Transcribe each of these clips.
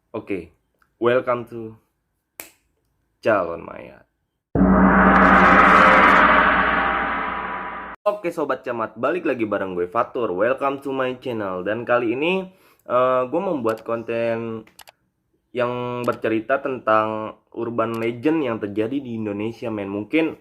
Oke, welcome to Calon Mayat. Oke Sobat Camat, balik lagi bareng gue Fatur. Welcome to my channel. Dan kali ini gue membuat konten yang bercerita tentang urban legend yang terjadi di Indonesia, men. Mungkin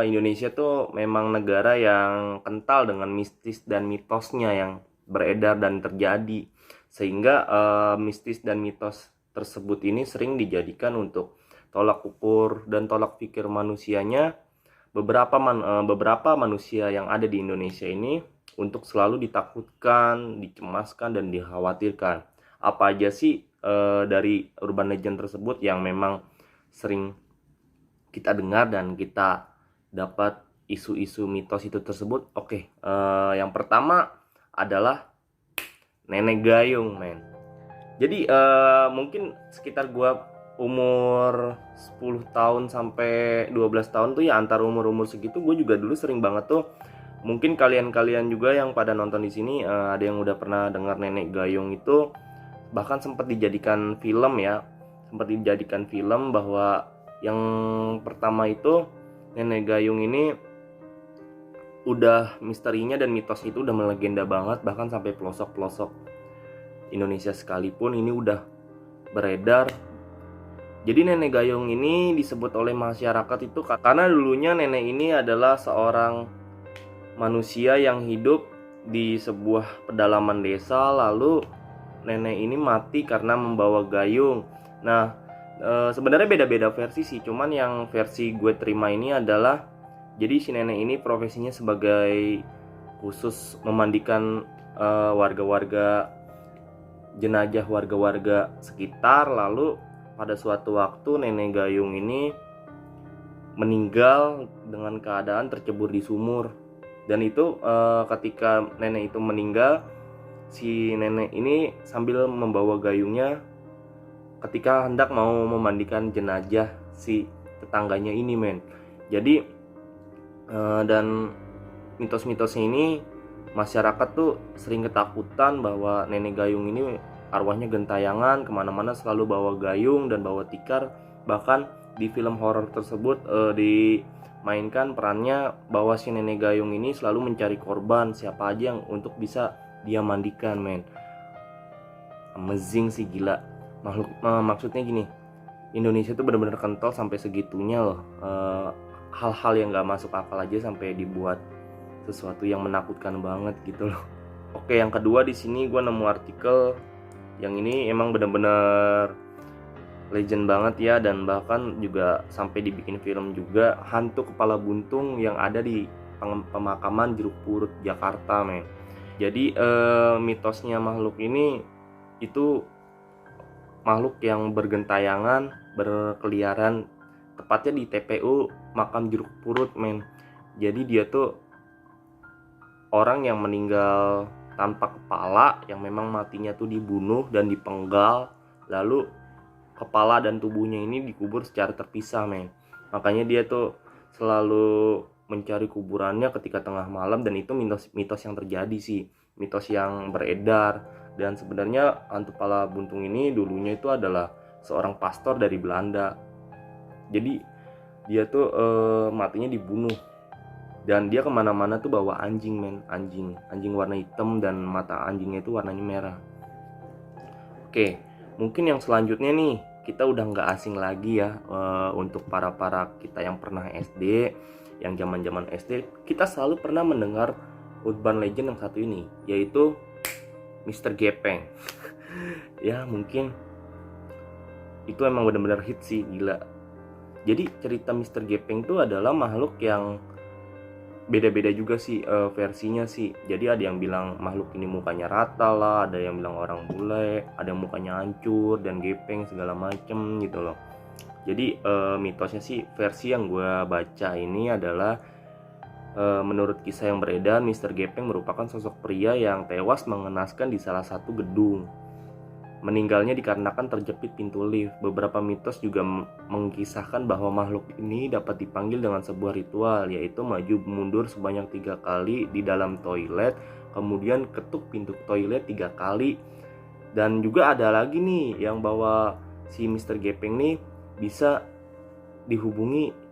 Indonesia tuh memang negara yang kental dengan mistis dan mitosnya yang beredar dan terjadi, sehingga mistis dan mitos tersebut ini sering dijadikan untuk tolak ukur dan tolak pikir manusianya. Beberapa manusia yang ada di Indonesia ini untuk selalu ditakutkan, dicemaskan, dan dikhawatirkan. Apa aja sih dari urban legend tersebut yang memang sering kita dengar dan kita dapat isu-isu mitos itu tersebut? Oke, yang pertama adalah nenek gayung, men. Jadi mungkin sekitar gua umur 10 tahun sampai 12 tahun tuh ya, antar umur-umur segitu gue juga dulu sering banget tuh. Mungkin kalian-kalian juga yang pada nonton di sini ada yang udah pernah dengar nenek gayung itu, bahkan sempat dijadikan film ya. Sempat dijadikan film bahwa yang pertama itu nenek gayung ini udah misterinya dan mitosnya itu udah melegenda banget, bahkan sampai pelosok-pelosok Indonesia sekalipun ini udah beredar. Jadi nenek gayung ini disebut oleh masyarakat itu karena dulunya nenek ini adalah seorang manusia yang hidup di sebuah pedalaman desa, lalu nenek ini mati karena membawa gayung. Nah, sebenarnya beda-beda versi sih, cuman yang versi gue terima ini adalah jadi si nenek ini profesinya sebagai khusus memandikan warga-warga, jenazah warga-warga sekitar. Lalu pada suatu waktu nenek gayung ini meninggal dengan keadaan tercebur di sumur. Dan itu ketika nenek itu meninggal, si nenek ini sambil membawa gayungnya ketika hendak mau memandikan jenazah si tetangganya ini, men. Jadi dan mitos-mitosnya ini masyarakat tuh sering ketakutan bahwa nenek gayung ini arwahnya gentayangan, kemana-mana selalu bawa gayung dan bawa tikar. Bahkan di film horor tersebut dimainkan perannya bahwa si nenek gayung ini selalu mencari korban siapa aja yang untuk bisa dia mandikan, men. Amazing sih, gila. Maksudnya gini, Indonesia tuh benar-benar kental sampai segitunya loh. Hal-hal yang gak masuk akal aja sampai dibuat sesuatu yang menakutkan banget gitu loh. Oke, yang kedua di sini gue nemu artikel yang ini emang bener-bener legend banget ya, dan bahkan juga sampai dibikin film juga, hantu kepala buntung yang ada di pemakaman Jeruk Purut Jakarta, men. Jadi mitosnya makhluk ini itu makhluk yang bergentayangan, berkeliaran tepatnya di TPU makam Jeruk Purut, men. Jadi dia tuh orang yang meninggal tanpa kepala, yang memang matinya tuh dibunuh dan dipenggal, lalu kepala dan tubuhnya ini dikubur secara terpisah, men. Makanya dia tuh selalu mencari kuburannya ketika tengah malam, dan itu mitos yang terjadi sih, mitos yang beredar. Dan sebenarnya hantu kepala buntung ini dulunya itu adalah seorang pastor dari Belanda. Jadi dia tuh matinya dibunuh, dan dia kemana-mana tuh bawa anjing, men. Anjing warna hitam, dan mata anjingnya itu warnanya merah. Oke, mungkin yang selanjutnya nih, kita udah nggak asing lagi ya untuk para kita yang pernah SD, yang zaman SD kita selalu pernah mendengar urban legend yang satu ini, yaitu Mr. Gepeng. Ya mungkin itu emang benar-benar hit sih, gila. Jadi cerita Mr. Gepeng itu adalah makhluk yang beda-beda juga sih versinya sih. Jadi ada yang bilang makhluk ini mukanya rata lah, ada yang bilang orang bule, ada yang mukanya hancur dan gepeng segala macem gitu loh. Jadi mitosnya sih, versi yang gue baca ini adalah menurut kisah yang beredar, Mr. Gepeng merupakan sosok pria yang tewas mengenaskan di salah satu gedung. Meninggalnya dikarenakan terjepit pintu lift. Beberapa mitos juga mengkisahkan bahwa makhluk ini dapat dipanggil dengan sebuah ritual, yaitu maju mundur sebanyak 3 kali di dalam toilet, kemudian ketuk pintu toilet 3 kali, Dan juga ada lagi nih yang bahwa si Mr. Gepeng nih bisa dihubungi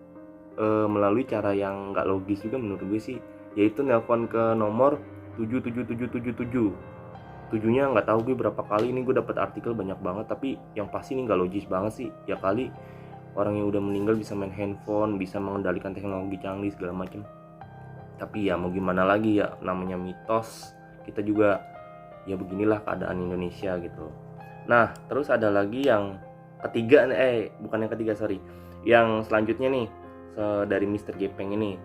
melalui cara yang nggak logis juga menurut gue sih, yaitu nelpon ke nomor 77777. Tujuhnya nggak tahu gue berapa kali, ini gue dapat artikel banyak banget, tapi yang pasti ini nggak logis banget sih. Ya kali orang yang udah meninggal bisa main handphone, bisa mengendalikan teknologi canggih segala macam. Tapi ya mau gimana lagi ya, namanya mitos. Kita juga ya beginilah keadaan Indonesia gitu. Nah terus ada lagi yang ketiga, bukan yang ketiga, sorry, yang selanjutnya nih dari Mr. Gepeng ini.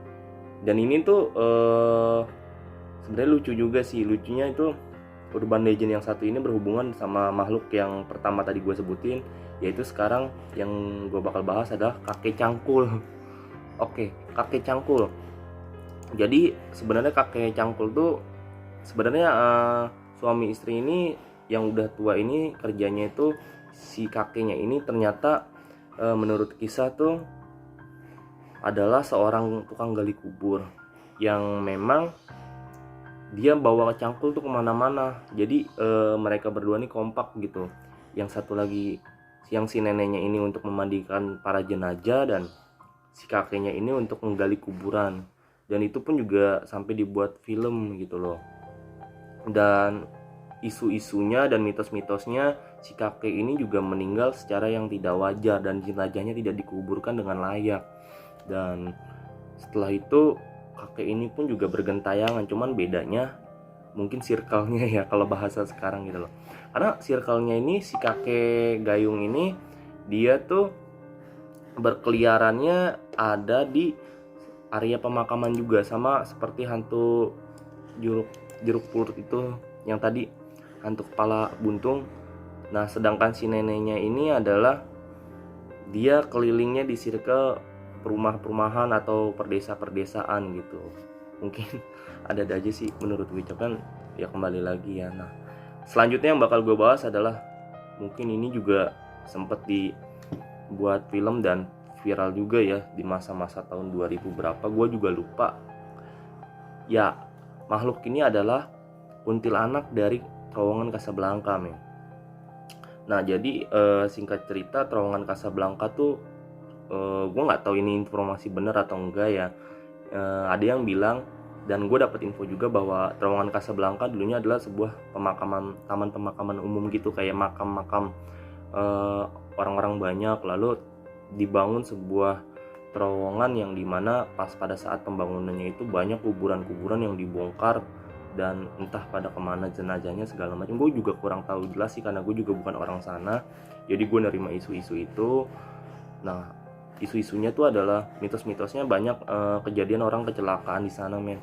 Dan ini tuh sebenarnya lucu juga sih. Lucunya itu urban legend yang satu ini berhubungan sama makhluk yang pertama tadi gue sebutin, yaitu sekarang yang gue bakal bahas adalah kakek cangkul. Oke, kakek cangkul. Jadi sebenarnya kakek cangkul tuh sebenarnya suami istri ini yang udah tua ini kerjanya itu, si kakeknya ini ternyata menurut kisah tuh adalah seorang tukang gali kubur yang memang dia bawa cangkul tuh kemana-mana. Jadi mereka berdua nih kompak gitu. Yang satu lagi, yang si neneknya ini untuk memandikan para jenazah, dan si kakeknya ini untuk menggali kuburan. Dan itu pun juga sampai dibuat film gitu loh. Dan isu-isunya dan mitos-mitosnya, si kakek ini juga meninggal secara yang tidak wajar dan jenazahnya tidak dikuburkan dengan layak. Dan setelah itu kakek ini pun juga bergentayangan, cuman bedanya mungkin circle-nya ya kalau bahasa sekarang gitu loh. Karena circle-nya ini, si kakek gayung ini dia tuh berkeliarannya ada di area pemakaman juga, sama seperti hantu jeruk purut itu yang tadi, hantu kepala buntung. Nah sedangkan si neneknya ini adalah dia kelilingnya di circle perumahan atau perdesaan gitu. Mungkin ada aja sih menurut gue, kan ya kembali lagi ya. Nah selanjutnya yang bakal gue bahas adalah, mungkin ini juga sempat dibuat film dan viral juga ya di masa-masa tahun 2000 berapa, gue juga lupa ya. Makhluk ini adalah kuntilanak dari terowongan Casablanca, men. Nah jadi singkat cerita, terowongan Casablanca tuh gue nggak tahu ini informasi benar atau enggak ya. Ada yang bilang, dan gue dapat info juga, bahwa terowongan Casablanca dulunya adalah sebuah taman pemakaman umum gitu, kayak makam-makam orang-orang banyak. Lalu dibangun sebuah terowongan yang dimana pas pada saat pembangunannya itu banyak kuburan-kuburan yang dibongkar, dan entah pada kemana jenazahnya segala macam. Gue juga kurang tahu jelas sih, karena gue juga bukan orang sana. Jadi gue nerima isu-isu itu. Nah isu-isunya tuh adalah mitos-mitosnya banyak kejadian orang kecelakaan di sana, men.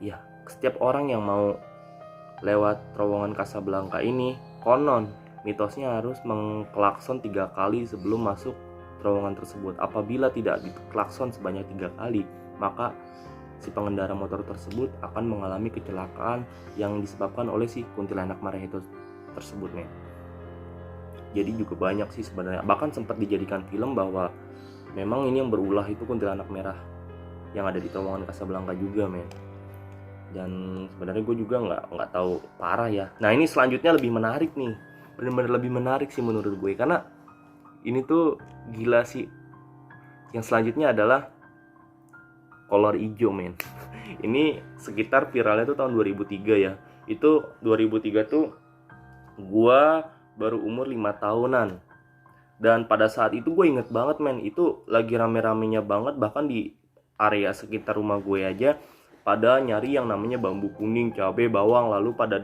Ya setiap orang yang mau lewat terowongan Casablanca ini, konon mitosnya harus mengklakson 3 kali sebelum masuk terowongan tersebut. Apabila tidak diklakson sebanyak 3 kali, maka si pengendara motor tersebut akan mengalami kecelakaan yang disebabkan oleh si kuntilanak marah itu tersebut, men. Jadi juga banyak sih sebenarnya, bahkan sempat dijadikan film bahwa memang ini yang berulah itu kuntilanak merah yang ada di terowongan Casablanca juga, men. Dan sebenarnya gue juga nggak tahu parah ya. Nah ini selanjutnya lebih menarik nih, benar-benar lebih menarik sih menurut gue, karena ini tuh gila sih. Yang selanjutnya adalah kolor hijau, men. Ini sekitar viralnya tuh tahun 2003 ya. Itu 2003 tuh gua baru umur 5 tahunan. Dan pada saat itu gue inget banget, men, itu lagi rame-ramenya banget. Bahkan di area sekitar rumah gue aja pada nyari yang namanya bambu kuning, cabai, bawang. Lalu pada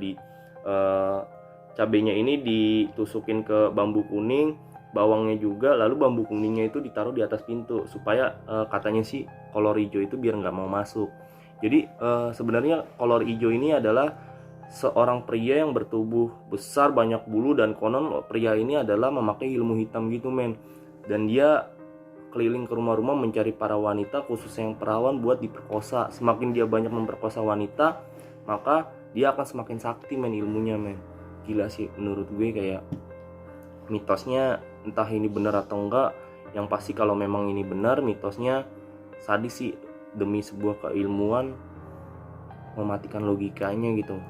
cabenya ini ditusukin ke bambu kuning, bawangnya juga, lalu bambu kuningnya itu ditaruh di atas pintu supaya katanya sih kolor hijau itu biar nggak mau masuk. Jadi sebenarnya kolor hijau ini adalah seorang pria yang bertubuh besar, banyak bulu, dan konon pria ini adalah memakai ilmu hitam gitu, men. Dan dia keliling ke rumah-rumah mencari para wanita, khususnya yang perawan, buat diperkosa. Semakin dia banyak memperkosa wanita, maka dia akan semakin sakti, men, ilmunya, men. Gila sih menurut gue, kayak mitosnya entah ini benar atau enggak. Yang pasti kalau memang ini benar, mitosnya sadis sih, demi sebuah keilmuan mematikan logikanya gitu,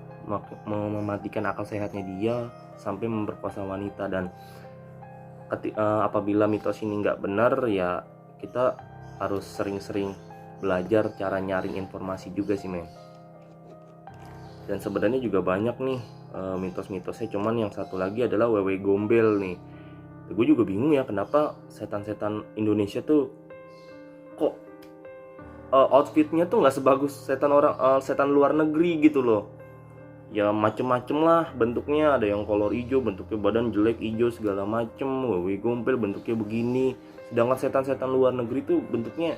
mematikan akal sehatnya dia, sampai memperkosa wanita. Dan apabila mitos ini nggak benar, ya kita harus sering-sering belajar cara nyaring informasi juga sih men. Dan sebenarnya juga banyak nih mitos-mitosnya, cuman yang satu lagi adalah wewe gombel nih. Gue juga bingung ya, kenapa setan-setan Indonesia tuh kok outfitnya tuh nggak sebagus setan luar negeri gitu loh. Ya macem-macem lah bentuknya, ada yang kolor hijau, bentuknya badan jelek hijau segala macem, wewe gombel bentuknya begini. Sedangkan setan-setan luar negeri tuh bentuknya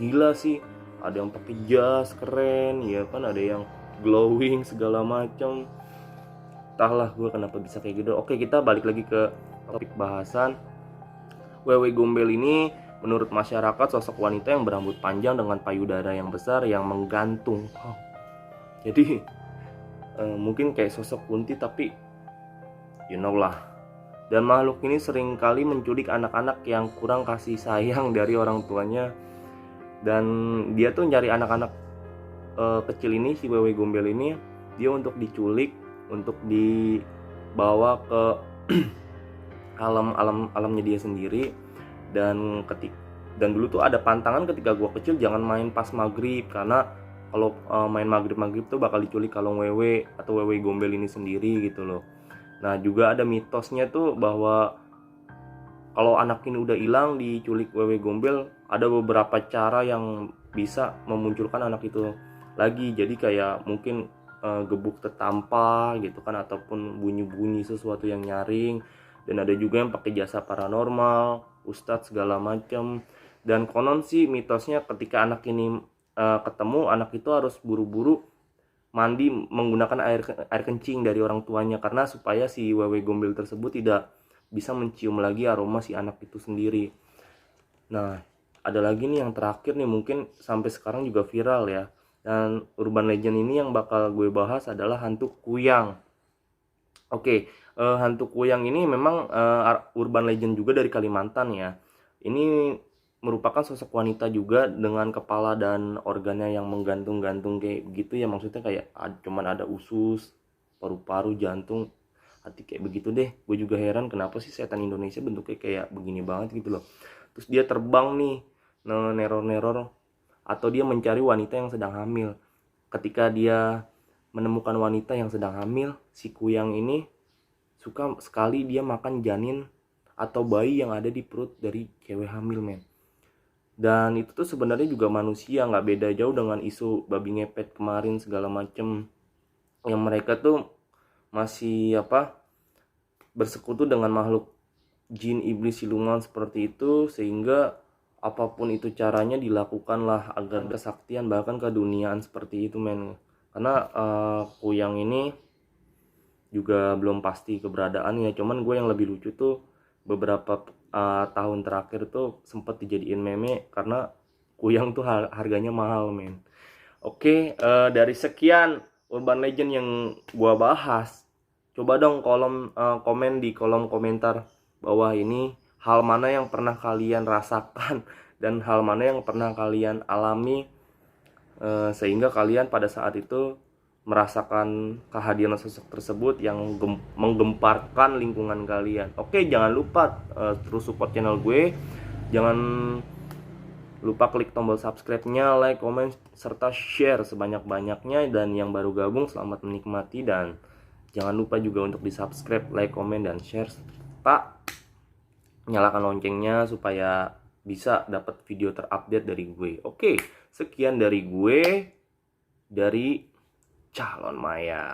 gila sih, ada yang pakai jas keren ya kan, ada yang glowing segala macem. Entahlah gue kenapa bisa kayak gitu. Oke, kita balik lagi ke topik bahasan. Wewe gombel ini menurut masyarakat sosok wanita yang berambut panjang dengan payudara yang besar yang menggantung. Jadi mungkin kayak sosok Kunti, tapi you know lah. Dan makhluk ini sering kali menculik anak-anak yang kurang kasih sayang dari orang tuanya. Dan dia tuh nyari anak-anak kecil ini, si wewe gombel ini, dia untuk diculik, untuk dibawa ke alamnya dia sendiri. Dan dulu tuh ada pantangan ketika gua kecil, jangan main pas maghrib, karena kalau main maghrib tuh bakal diculik kalung wewe atau wewe gombel ini sendiri gitu loh. Nah juga ada mitosnya tuh bahwa kalau anak ini udah hilang diculik wewe gombel, ada beberapa cara yang bisa memunculkan anak itu lagi. Jadi kayak mungkin gebuk tetampa gitu kan, ataupun bunyi-bunyi sesuatu yang nyaring. Dan ada juga yang pakai jasa paranormal, ustadz segala macam. Dan konon sih mitosnya ketika anak ini ketemu, anak itu harus buru-buru mandi menggunakan air kencing dari orang tuanya, karena supaya si wewe gombel tersebut tidak bisa mencium lagi aroma si anak itu sendiri. Nah ada lagi nih yang terakhir nih, mungkin sampai sekarang juga viral ya. Dan urban legend ini yang bakal gue bahas adalah hantu kuyang. Oke, hantu kuyang ini memang urban legend juga dari Kalimantan ya. Ini merupakan sosok wanita juga dengan kepala dan organnya yang menggantung-gantung kayak begitu ya. Maksudnya kayak cuman ada usus, paru-paru, jantung, hati kayak begitu deh. Gue juga heran kenapa sih setan Indonesia bentuknya kayak begini banget gitu loh. Terus dia terbang nih, neror-neror, atau dia mencari wanita yang sedang hamil. Ketika dia menemukan wanita yang sedang hamil, si kuyang ini suka sekali dia makan janin atau bayi yang ada di perut dari cewek hamil men. Dan itu tuh sebenarnya juga manusia, nggak beda jauh dengan isu babi ngepet kemarin segala macem, yang mereka tuh masih bersekutu dengan makhluk jin, iblis, siluman seperti itu, sehingga apapun itu caranya dilakukanlah agar kesaktian bahkan keduniaan seperti itu men. Karena kuyang ini juga belum pasti keberadaannya, cuman gue yang lebih lucu tuh beberapa tahun terakhir tuh sempat dijadiin meme karena kuyang tuh harganya mahal men. Oke, dari sekian urban legend yang gue bahas, coba dong komen di kolom komentar bawah ini hal mana yang pernah kalian rasakan dan hal mana yang pernah kalian alami, sehingga kalian pada saat itu merasakan kehadiran sosok tersebut yang menggemparkan lingkungan kalian. Oke, jangan lupa terus support channel gue. Jangan lupa klik tombol subscribe-nya, like, komen, serta share sebanyak-banyaknya. Dan yang baru gabung, selamat menikmati. Dan jangan lupa juga untuk di subscribe, like, komen, dan share, serta nyalakan loncengnya supaya bisa dapat video terupdate dari gue. Oke, sekian dari gue, dari Calon Maya.